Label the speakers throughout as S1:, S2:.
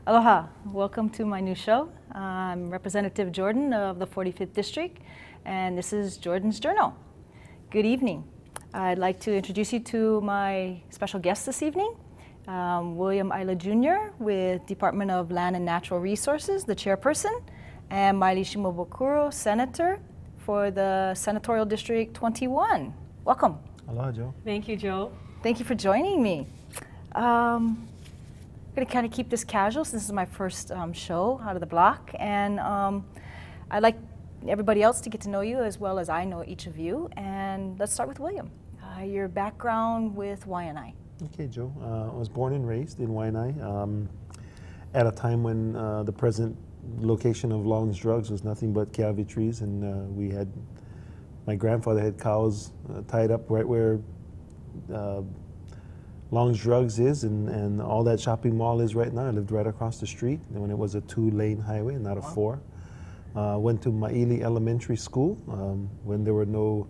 S1: Aloha, welcome to my new show. I'm Representative Jordan of the 45th District, and this is Jordan's Journal. Good evening. I'd like to introduce you to my special guest this evening, William Aila Jr. with Department of Land and Natural Resources, the chairperson, and Maile Shimabukuro, Senator for the Senatorial District 21. Welcome.
S2: Aloha, Joe.
S3: Thank you, Joe.
S1: Thank you for joining me. I'm going to kind of keep this casual since this is my first show out of the block, and I'd like everybody else to get to know you as well as I know each of you. And let's start with William. Your background with Waianae.
S2: Okay, Joe. I was born and raised in Waianae at a time when the present location of Long's Drugs was nothing but kiawe trees, and my grandfather had cows tied up right where Long's Drugs is, and all that shopping mall is right now. I lived right across the street when it was a 2-lane highway, not a 4. Went to Maile Elementary School when there were no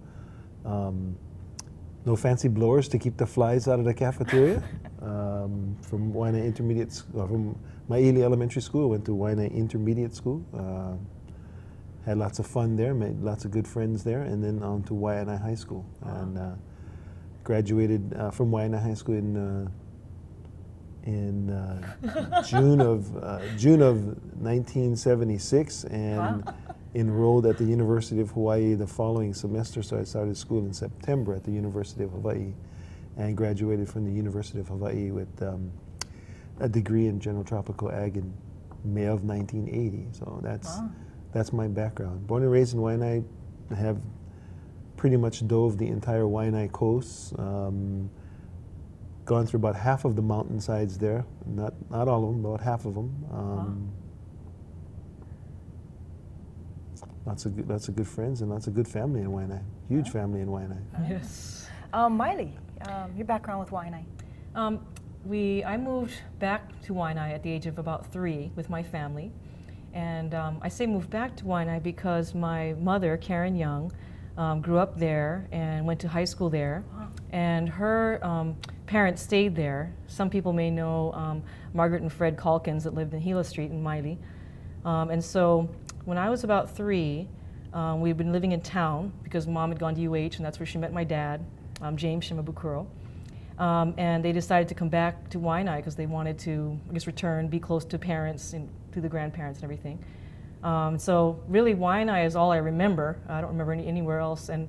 S2: fancy blowers to keep the flies out of the cafeteria. From Waianae Intermediate, from Maile Elementary School, I went to Waianae Intermediate School. Had lots of fun there, made lots of good friends there, and then on to Waianae High School. And graduated from Waianae High School in June of 1976, and enrolled at the University of Hawaii the following semester. So I started school in September at the University of Hawaii, and graduated from the University of Hawaii with a degree in General Tropical Ag in May of 1980. So that's my background. Born and raised in Waianae. I have pretty much dove the entire Waianae coast. Gone through about half of the mountainsides there. Not all of them, about half of them. Lots of good friends and lots of good family in Waianae. Huge family in Waianae.
S3: Yes.
S1: Maile, your background with Waianae.
S3: I moved back to Waianae at the age of about 3 with my family. And I say moved back to Waianae because my mother, Karen Young, grew up there and went to high school there. And her parents stayed there. Some people may know Margaret and Fred Calkins that lived in Gila Street in Maile. And so when I was about 3, we'd been living in town because Mom had gone to UH, and that's where she met my dad, James Shimabukuro. And they decided to come back to Waianae because they wanted to, I guess, return, be close to parents and to the grandparents and everything. So really, Waianae is all I remember. I don't remember anywhere else. And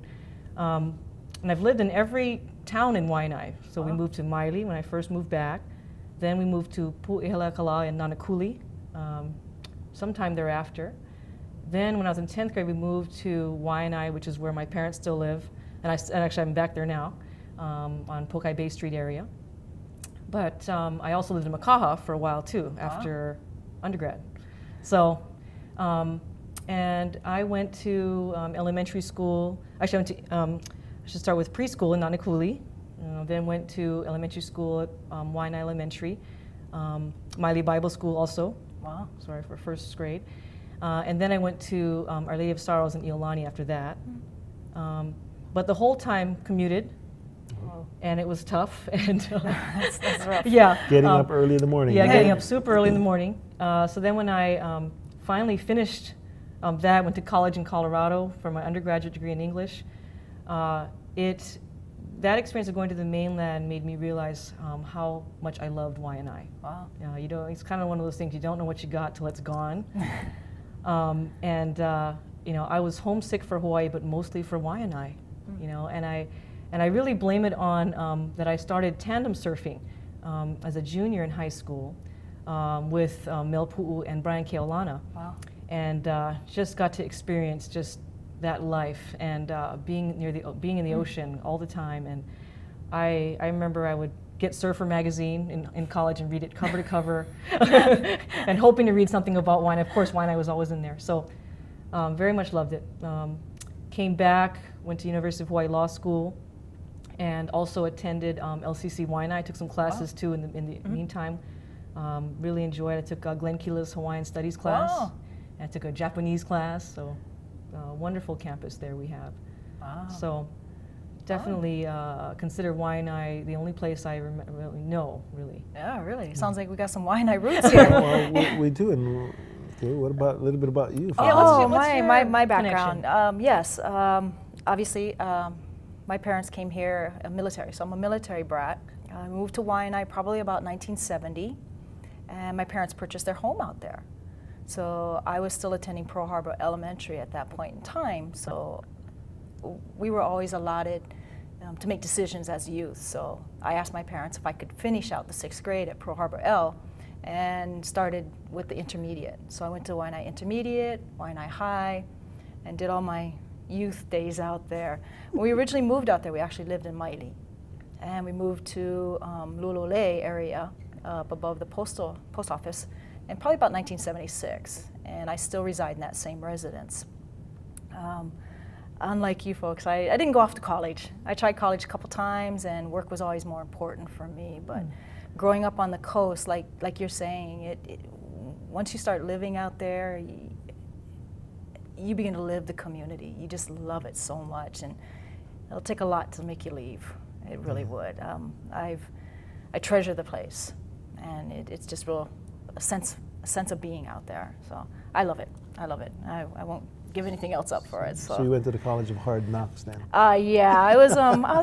S3: I've lived in every town in Waianae. So we moved to Maile when I first moved back. Then we moved to Pu'ehelekala in Nanakuli sometime thereafter. Then when I was in 10th grade, we moved to Waianae, which is where my parents still live. And actually, I'm back there now on Pokai Bay Street area. But I also lived in Makaha for a while, too, after undergrad. So, and I went to elementary school. Actually, I should start with preschool in Nanakuli. Then went to elementary school at Waianae Elementary. Maile Bible School also.
S1: Wow.
S3: Sorry, for first grade. And then I went to Our Lady of Sorrows in Iolani after that. But the whole time commuted. And it was tough. And
S1: that's rough.
S3: Yeah.
S2: Getting up early in the morning.
S3: Yeah, getting up super early in the morning. So then when I finally finished that, went to college in Colorado for my undergraduate degree in English. That experience of going to the mainland made me realize how much I loved Waianae.
S1: Wow.
S3: You know, it's kind of one of those things, you don't know what you got till it's gone. You know, I was homesick for Hawaii, but mostly for Waianae. You know, and I really blame it on that I started tandem surfing as a junior in high school with Mel Pu'u and Brian Keolana.
S1: Wow.
S3: And just got to experience just that life and being in the ocean all the time. And I remember I would get Surfer magazine in college and read it cover to cover and hoping to read something about Waianae. Of course, Waianae was always in there. So very much loved it. Came back, went to University of Hawaii Law School, and also attended LCC Waianae. Took some classes too in the meantime. Really enjoyed it. I took Glenn Keela's Hawaiian Studies class.
S1: Wow.
S3: And I took a Japanese class. So wonderful campus there we have.
S1: Wow.
S3: So definitely consider Waianae the only place I really know, really.
S1: Yeah, really. Sounds like we got some Waianae roots here.
S2: Well, we do. And okay, what about a little bit about you?
S1: Yeah,
S3: Oh,
S1: my background. Yes, obviously, my parents came here military, so I'm a military brat. I moved to Waianae probably about 1970, and my parents purchased their home out there. So I was still attending Pearl Harbor Elementary at that point in time, so we were always allotted to make decisions as youth. So I asked my parents if I could finish out the 6th grade at Pearl Harbor L and started with the intermediate. So I went to Waianae Intermediate, Waianae High, and did all my youth days out there. When we originally moved out there, we actually lived in Maile. And we moved to Lulole area up above the post office in probably about 1976. And I still reside in that same residence. Unlike you folks, I didn't go off to college. I tried college a couple times, and work was always more important for me. But growing up on the coast, like you're saying, once you start living out there, you begin to live the community. You just love it so much, and it'll take a lot to make you leave. It really would. I treasure the place, and it's just a sense of being out there. So I love it. I love it. I won't give anything else up for it.
S2: So you went to the College of Hard Knocks then?
S1: Yeah, I was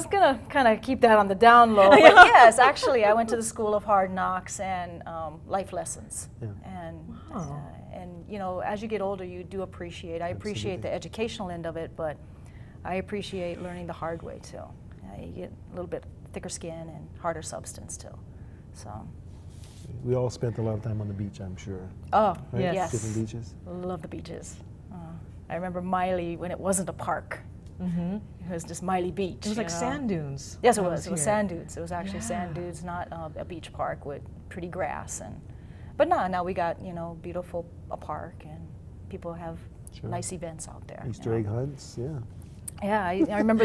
S1: gonna kind of keep that on the down low, but yes, actually, I went to the School of Hard Knocks and life lessons. Yeah. And you know, as you get older, you do appreciate. I appreciate the educational end of it, but I appreciate learning the hard way too. You get a little bit thicker skin and harder substance too. So.
S2: We all spent a lot of time on the beach, I'm sure.
S1: Oh,
S2: right?
S1: yes.
S2: Different beaches?
S1: Love the beaches. I remember Maile when it wasn't a park. It was just Maile Beach.
S3: It was like sand dunes.
S1: Yes, it was. It was sand dunes. It was actually sand dunes, not a beach park with pretty grass. But now we got, you know, beautiful a park, and people have nice events out there.
S2: Easter egg hunts, yeah.
S1: Yeah, I remember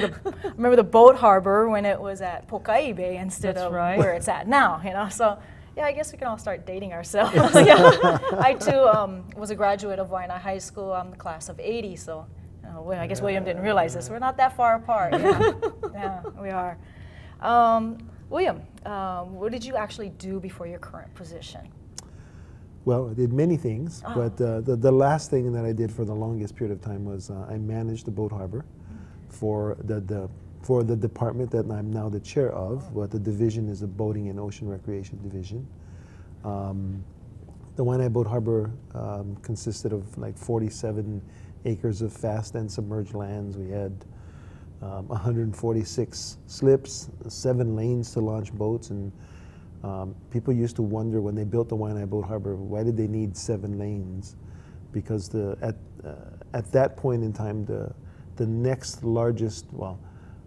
S1: the boat harbor when it was at Pokai Bay instead of where it's at now, you know. So yeah, I guess we can all start dating ourselves. I too was a graduate of Waianae High School. I'm the class of '80, so well, I guess William didn't realize this. We're not that far apart. Yeah, we are. William, what did you actually do before your current position?
S2: Well, I did many things, but the last thing that I did for the longest period of time was I managed the boat harbor for the department that I'm now the chair of. But the division is the Boating and Ocean Recreation Division. The Waianae Boat Harbor consisted of like 47 acres of fast and submerged lands. We had 146 slips, 7 lanes to launch boats, and people used to wonder when they built the Waianae Boat Harbor, why did they need 7 lanes? Because at that point in time, the next largest, well,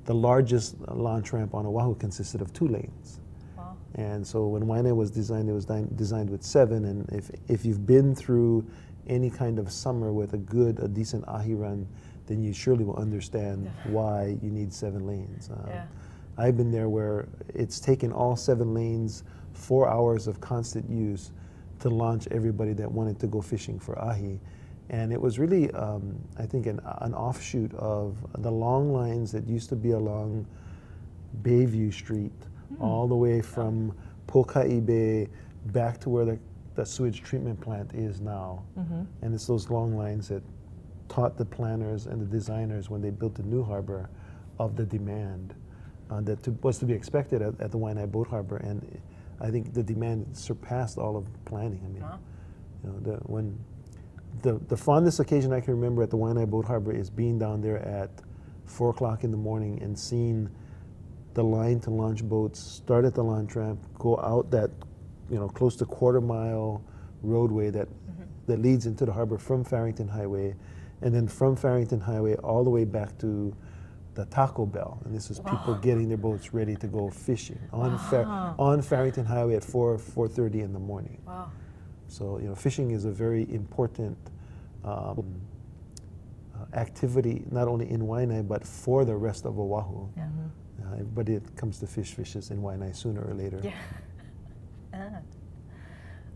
S2: the largest launch ramp on Oahu consisted of 2 lanes. Wow. And so when Waianae was designed, it was designed with 7. And if you've been through any kind of summer with a decent ahi run, then you surely will understand why you need 7 lanes. I've been there where it's taken all 7 lanes, 4 hours of constant use to launch everybody that wanted to go fishing for ahi. And it was really, I think, an offshoot of the long lines that used to be along Bayview Street, all the way from Pokai Bay back to where the sewage treatment plant is now. And it's those long lines that taught the planners and the designers when they built the new harbor of the demand that was to be expected at the Waianae Boat Harbor. And I think the demand surpassed all of planning. I mean, you know, the fondest occasion I can remember at the Waianae Boat Harbor is being down there at 4 o'clock in the morning and seeing the line to launch boats start at the launch ramp, go out that, you know, close to quarter-mile roadway that leads into the harbor from Farrington Highway, and then from Farrington Highway all the way back to the Taco Bell. And this is people getting their boats ready to go fishing on Farrington Highway at 4:30 in the morning. Wow. So, you know, fishing is a very important activity, not only in Waianae, but for the rest of Oahu. Everybody that comes to fishes in Waianae sooner or later.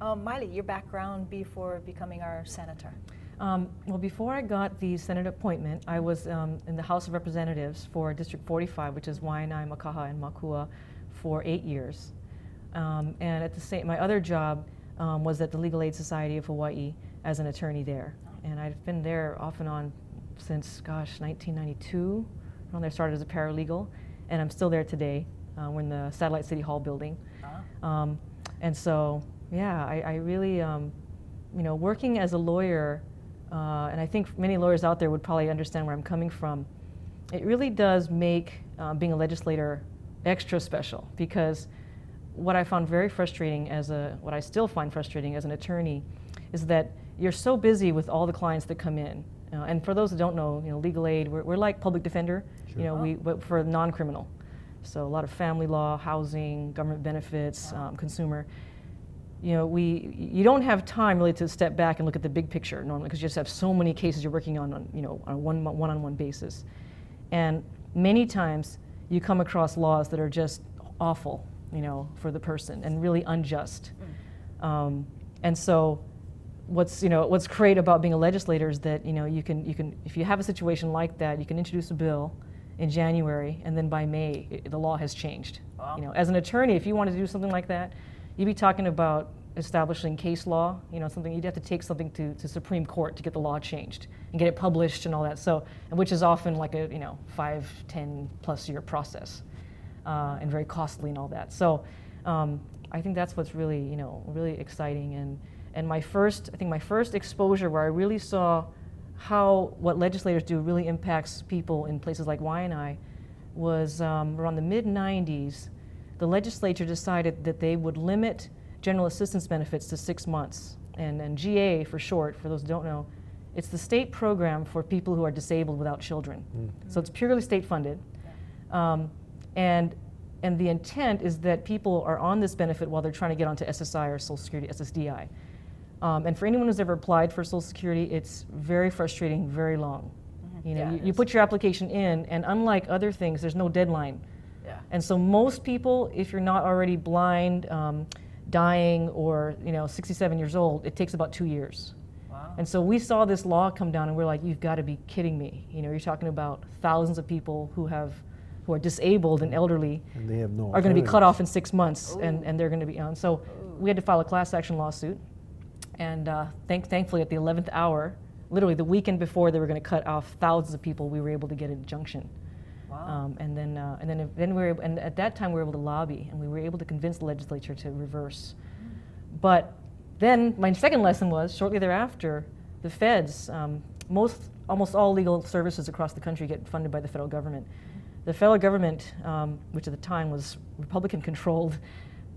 S1: Maile, your background before becoming our senator?
S3: Well, before I got the Senate appointment, I was in the House of Representatives for District 45, which is Waianae, Makaha, and Makua, for 8 years. And at my other job was at the Legal Aid Society of Hawaii as an attorney there. And I've been there off and on since, gosh, 1992, when I started as a paralegal. And I'm still there today. We're in the Satellite City Hall building. And so, yeah, I really, you know, working as a lawyer, and I think many lawyers out there would probably understand where I'm coming from, it really does make being a legislator extra special, because what I found very frustrating what I still find frustrating as an attorney is that you're so busy with all the clients that come in. And for those that don't know, you know, legal aid, we're like public defender, sure. You know, but for non-criminal. So a lot of family law, housing, government benefits, consumer. You know, you don't have time really to step back and look at the big picture normally, because you just have so many cases you're working on, you know, on a one-on-one basis. And many times you come across laws that are just awful, you know, for the person and really unjust. And so what's great about being a legislator is that, you know, you can if you have a situation like that, you can introduce a bill in January, and then by May the law has changed. Wow. You know, as an attorney, if you wanted to do something like that, you'd be talking about establishing case law, you know, something you'd have to take something to Supreme Court to get the law changed and get it published and all that. So, which is often like a, you know, 5-10+ year process, and very costly and all that. So, I think that's what's really, you know, really exciting. And my first exposure where I really saw how what legislators do really impacts people in places like Waianae was around the mid-90s. The legislature decided that they would limit general assistance benefits to 6 months. And GA for short, for those who don't know, it's the state program for people who are disabled without children. So it's purely state funded. And the intent is that people are on this benefit while they're trying to get onto SSI or Social Security, SSDI. And for anyone who's ever applied for Social Security, it's very frustrating, very long. You know, you put your application in, and unlike other things, there's no deadline. And so most people, if you're not already blind, dying, or, you know, 67 years old, it takes about 2 years. Wow. And so we saw this law come down, and we're like, you've got to be kidding me. You know, you're talking about thousands of people who are disabled and elderly, and they have no are going to be cut off in 6 months, and they're going to be on. So we had to file a class action lawsuit, and thankfully at the 11th hour, literally the weekend before they were going to cut off thousands of people, we were able to get an injunction. Wow. And at that time we were able to lobby, and we were able to convince the legislature to reverse. But then my second lesson was, shortly thereafter, the feds, almost all legal services across the country get funded by the federal government. The federal government, which at the time was Republican controlled,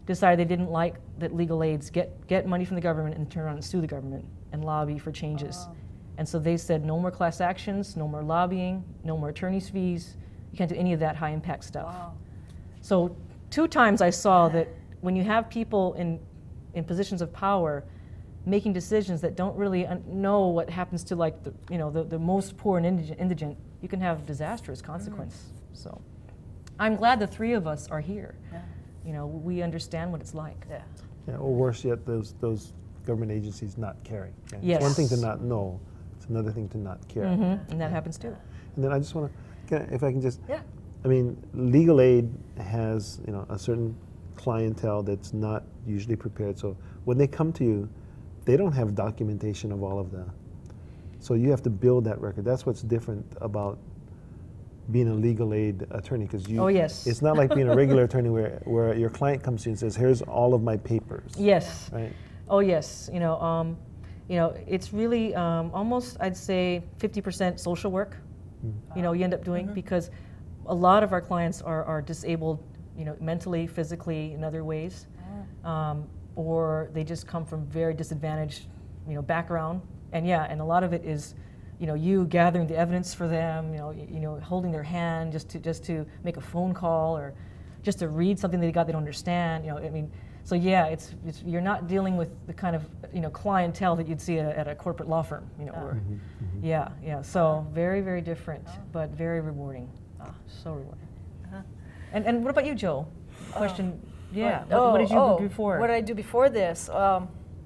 S3: decided they didn't like that legal aids get money from the government and turn around and sue the government and lobby for changes. And so they said no more class actions, no more lobbying, no more attorney's fees. You can't do any of that high impact stuff. Wow. So 2 times I saw that when you have people in positions of power making decisions that don't really know what happens to, like, the most poor and indigent, you can have disastrous consequence. So I'm glad the 3 of us are here. You know, we understand what it's like.
S2: Or worse yet, those government agencies not caring.
S3: Yes.
S2: It's one thing to not know, it's another thing to not care.
S3: And that happens too.
S2: And then I just want to, if I can just, I mean, legal aid has, you know, a certain clientele that's not usually prepared. So when they come to you, they don't have documentation of all of that. So you have to build that record. That's what's different about being a legal aid attorney, because it's not like being a regular attorney where your client comes to you and says, here's all of my papers.
S3: Yes.
S2: Right?
S3: Oh yes. You know, it's really almost, I'd say, 50% social work. You know, you end up doing, because a lot of our clients are disabled, you know, mentally, physically, in other ways, or they just come from very disadvantaged, you know, background, and and a lot of it is, you know, you gathering the evidence for them, you know, holding their hand just to make a phone call, or just to read something they don't understand, you know. I mean, so it's you're not dealing with the kind of, you know, clientele that you'd see at a corporate law firm, you know. Or, so very, very different, but very rewarding. So rewarding. And what about you, Joe? Question. What did you do before?
S1: What did I do before this?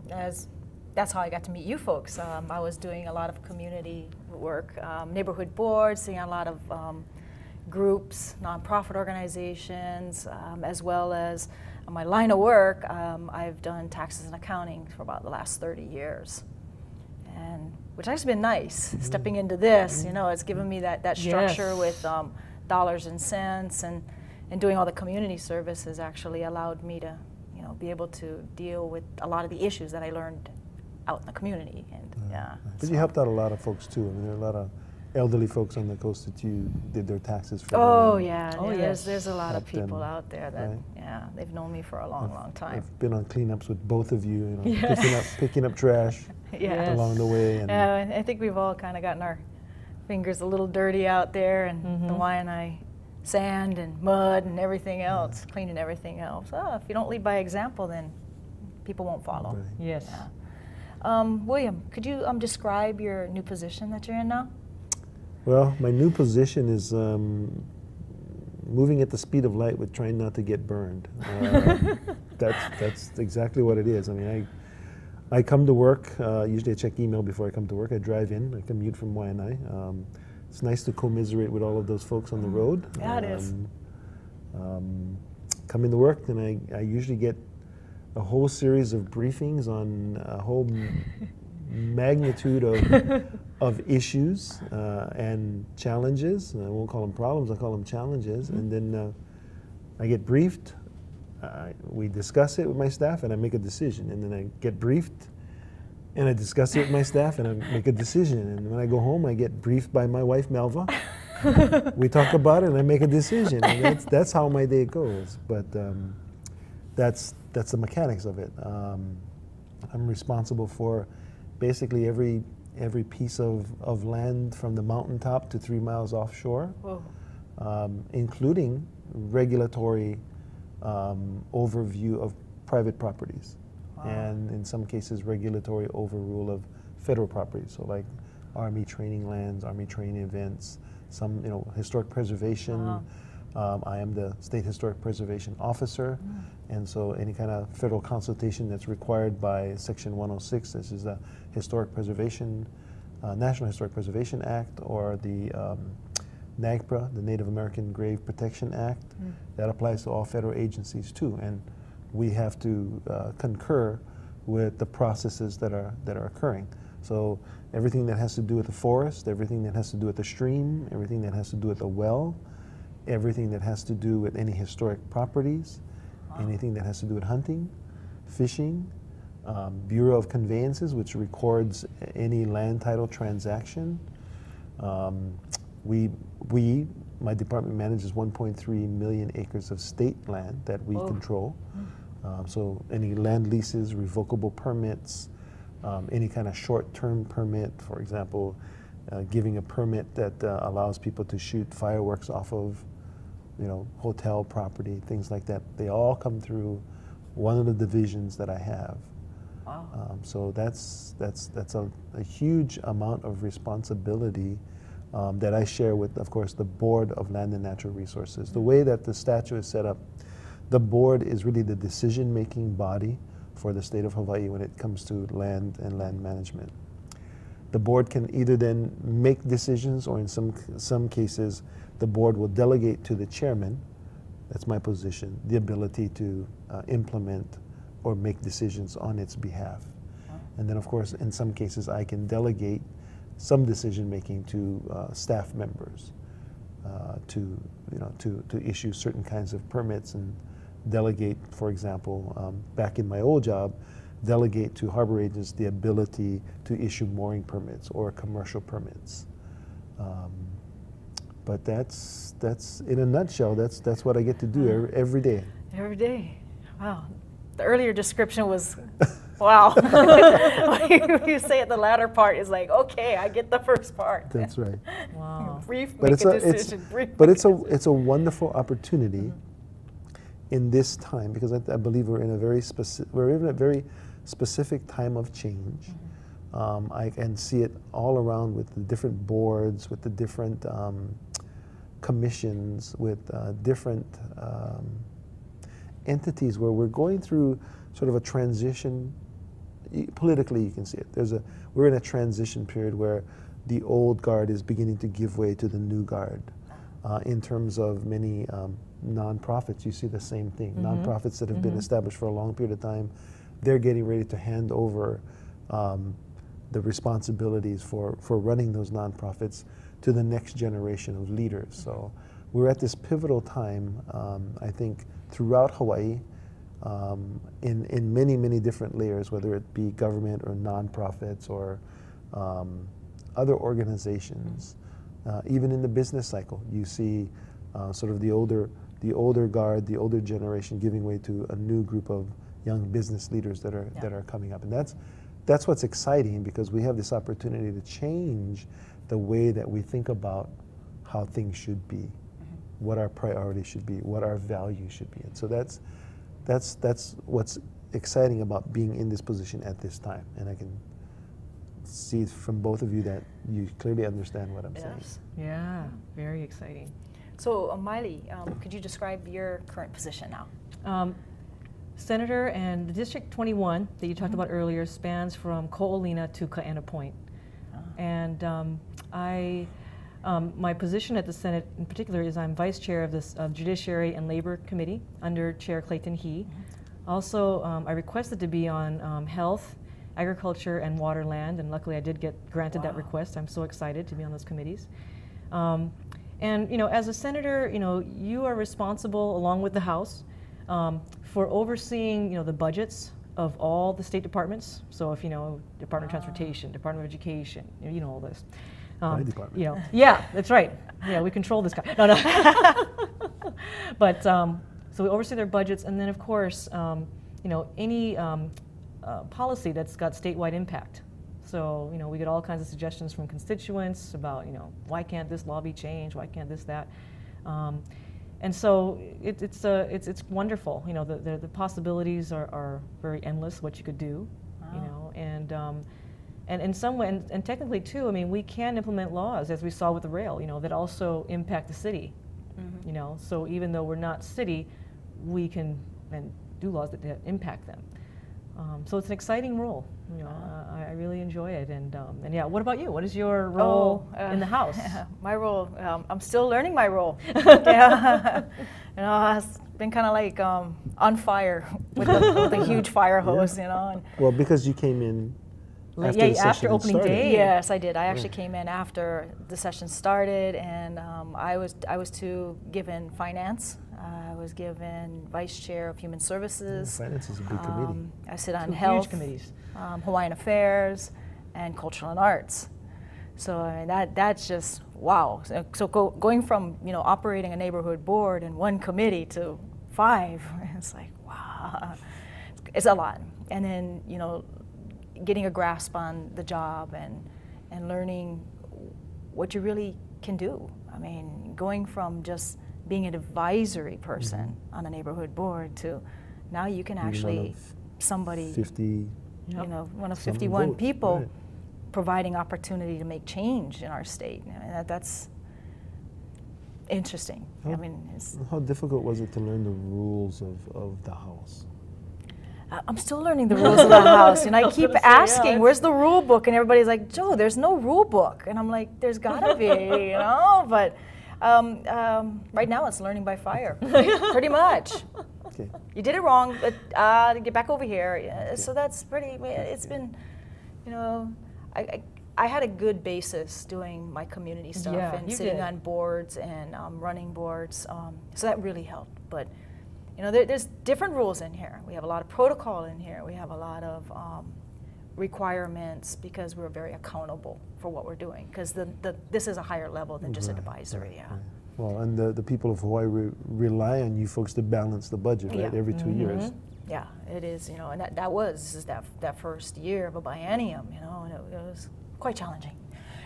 S1: that's how I got to meet you folks. I was doing a lot of community work, neighborhood boards, seeing a lot of groups, nonprofit organizations, as well as my line of work. I've done taxes and accounting for about the last 30 years, and which has been nice. Stepping into this, you know, it's given me that structure with dollars and cents, and doing all the community service has actually allowed me to, you know, be able to deal with a lot of the issues that I learned out in the community. And
S2: but you helped out a lot of folks too. I mean, there are a lot of elderly folks on the coast that you did their taxes for.
S1: Oh yeah,
S3: oh
S1: yes.
S3: yes.
S1: There's a lot of
S2: Helped
S1: people
S2: them,
S1: out there that
S2: right?
S1: they've known me for a long time.
S2: I've been on cleanups with both of you, you know,
S3: Yes.
S2: picking up trash
S1: Yeah.
S2: along the way. And
S1: I think we've all kind of gotten our fingers a little dirty out there, and the Waianae sand and mud and everything else, cleaning everything else. Oh, if you don't lead by example, then people won't follow.
S2: Right.
S3: Yes.
S1: William, could you describe your new position that you're in now?
S2: Well, my new position is moving at the speed of light with trying not to get burned. That's exactly what it is. I mean, I come to work, usually I check email before I come to work. I drive in, I commute from Waianae. It's nice to commiserate with all of those folks on the road.
S1: Yeah, it is.
S2: Come into work, and I usually get a whole series of briefings on a whole magnitude of issues and challenges. I won't call them problems, I call them challenges. And then I get briefed, we discuss it with my staff, and I make a decision. And then I get briefed, and I discuss it with my staff, and I make a decision. And when I go home, I get briefed by my wife, Melva. We talk about it, and I make a decision. And that's how my day goes. But that's the mechanics of it. I'm responsible for basically every piece of land from the mountaintop to 3 miles offshore, including regulatory overview of private properties, and in some cases regulatory overrule of federal properties. So like Army training lands, Army training events, some historic preservation. I am the State Historic Preservation Officer, and so any kind of federal consultation that's required by Section 106, this is the Historic Preservation, National Historic Preservation Act, or the NAGPRA, the Native American Grave Protection Act, that applies to all federal agencies too, and we have to concur with the processes that are occurring. So everything that has to do with the forest, everything that has to do with the stream, everything that has to do with the well, everything that has to do with any historic properties, anything that has to do with hunting, fishing, Bureau of Conveyances, which records any land title transaction. My department manages 1.3 million acres of state land that we control. So any land leases, revocable permits, any kind of short-term permit, for example, giving a permit that allows people to shoot fireworks off of hotel property, things like that. They all come through one of the divisions that I have. Wow. So that's a huge amount of responsibility that I share with, of course, the Board of Land and Natural Resources. The way that the statute is set up, the board is really the decision-making body for the state of Hawaii when it comes to land and land management. The board can either then make decisions, or in some cases, the board will delegate to the chairman, that's my position, the ability to implement or make decisions on its behalf. And then, of course, in some cases, I can delegate some decision making to staff members to issue certain kinds of permits, and delegate, for example, back in my old job, delegate to harbor agents the ability to issue mooring permits or commercial permits. But that's in a nutshell. That's what I get to do every day.
S1: Every day. Wow. The earlier description was, wow. When you say it, the latter part is like, okay, I get the first part.
S2: That's right.
S3: Wow.
S1: Brief,
S2: But
S1: make a decision.
S2: it's a wonderful opportunity in this time, because I believe we're in a very specific time of change. I can see it all around with the different boards, with the different commissions, with different entities, where we're going through sort of a transition politically you can see it. We're in a transition period where the old guard is beginning to give way to the new guard. In terms of many nonprofits, you see the same thing. Nonprofits that have been established for a long period of time, they're getting ready to hand over the responsibilities for running those nonprofits to the next generation of leaders. So we're at this pivotal time, I think, throughout Hawaii, in many, many different layers, whether it be government or nonprofits or other organizations. Even in the business cycle, you see sort of the older guard, the older generation giving way to a new group of young business leaders that are coming up, and that's what's exciting, because we have this opportunity to change the way that we think about how things should be, what our priorities should be, what our values should be, and so that's what's exciting about being in this position at this time, and I can see from both of you that you clearly understand what I'm saying.
S3: Yeah, very exciting.
S1: So, Maile, could you describe your current position now?
S3: Senator, and the District 21 that you talked about earlier spans from Ko'olina to Ka'ena Point. And my position at the Senate in particular is I'm Vice Chair of the Judiciary and Labor Committee under Chair Clayton He. Also, I requested to be on Health, Agriculture, and Waterland, and luckily I did get granted that request. I'm so excited to be on those committees. And as a senator, you are responsible, along with the House, for overseeing the budgets of all the state departments. So if Department of Transportation, Department of Education, all this.
S2: My department.
S3: Yeah, that's right. Yeah, we control this guy. No. But so we oversee their budgets, and then of course, any policy that's got statewide impact. So we get all kinds of suggestions from constituents about why can't this law be changed? Why can't this, that? And so it's wonderful. The possibilities are very endless. What you could do, and in some way, and technically too. I mean, we can implement laws, as we saw with the rail. that also impact the city. So even though we're not city, we can do laws that impact them. So it's an exciting role. I really enjoy it. And yeah, what about you? What is your role in the House?
S1: My role, I'm still learning my role. Yeah, it's been kind of like on fire with a huge fire hose. And
S2: well, because you came in after the session
S3: after opening
S2: started.
S3: day.
S1: Yes, I did. I actually came in after the session started, and I was given finance. I was given Vice Chair of Human Services.
S2: Finance is a big committee.
S1: I sit on
S3: Two
S1: Health,
S3: huge committees.
S1: Hawaiian Affairs, and Cultural and Arts. So I mean, that's just wow. So going from operating a neighborhood board in one committee to 5, it's like wow, it's a lot. And then getting a grasp on the job and learning what you really can do. I mean, going from just being an advisory person on a neighborhood board to now you can actually somebody
S2: 50,
S1: one of 51 people
S2: right.
S1: providing opportunity to make change in our state. I mean, that's interesting.
S2: How difficult was it to learn the rules of the House?
S1: I'm still learning the rules of the House, and I keep asking, where's the rule book? And everybody's like, Joe, there's no rule book. And I'm like, there's gotta be, but right now it's learning by fire, pretty much.
S2: Okay.
S1: You did it wrong, but get back over here. Yeah, so that's pretty, it's been, I had a good basis doing my community stuff and sitting on boards and running boards, so that really helped. But there's different rules in here. We have a lot of protocol in here. We have a lot of requirements because we're very accountable for what we're doing. Because this is a higher level than just advisory. Yeah.
S2: Right. Well, and the people of Hawaii rely on you folks to balance the budget, right? Every 2 years.
S1: Yeah, it is. And this is that first year of a biennium. And it was quite challenging.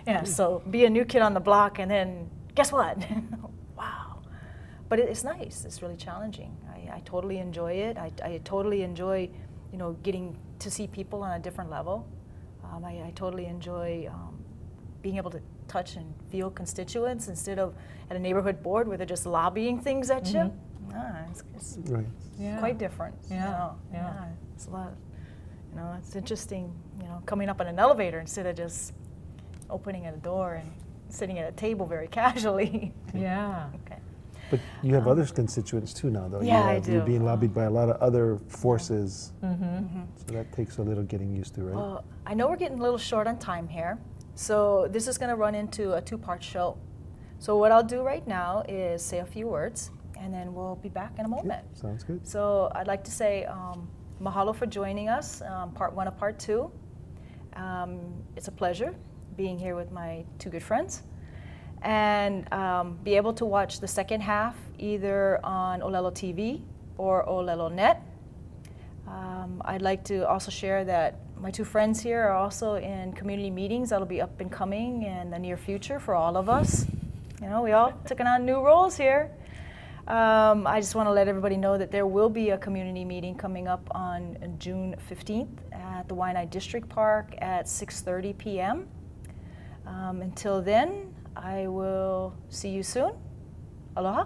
S1: Yeah. So be a new kid on the block, and then guess what? Wow. But it's nice. It's really challenging. I totally enjoy it. I totally enjoy, getting to see people on a different level. I totally enjoy being able to touch and feel constituents instead of at a neighborhood board where they're just lobbying things at you. It's
S2: Right.
S1: quite different.
S3: Yeah.
S1: It's a lot. You know, it's interesting, you know, coming up in an elevator instead of just opening a door and sitting at a table very casually.
S3: Yeah.
S1: Okay.
S2: But you have other constituents too now, though.
S1: Yeah, I do.
S2: You're being lobbied by a lot of other forces. So that takes a little getting used to, right?
S1: Well, I know we're getting a little short on time here, so this is going to run into a two-part show. So what I'll do right now is say a few words, and then we'll be back in a moment.
S2: Okay, sounds good.
S1: So I'd like to say mahalo for joining us, part one of part two. It's a pleasure being here with my two good friends, and be able to watch the second half either on Olelo TV or Olelo Net. I'd like to also share that my two friends here are also in community meetings that'll be up and coming in the near future for all of us. You know, we all taking on new roles here. I just want to let everybody know that there will be a community meeting coming up on June 15th at the Waianae District Park at 6:30 p.m. Until then, I will see you soon. Aloha.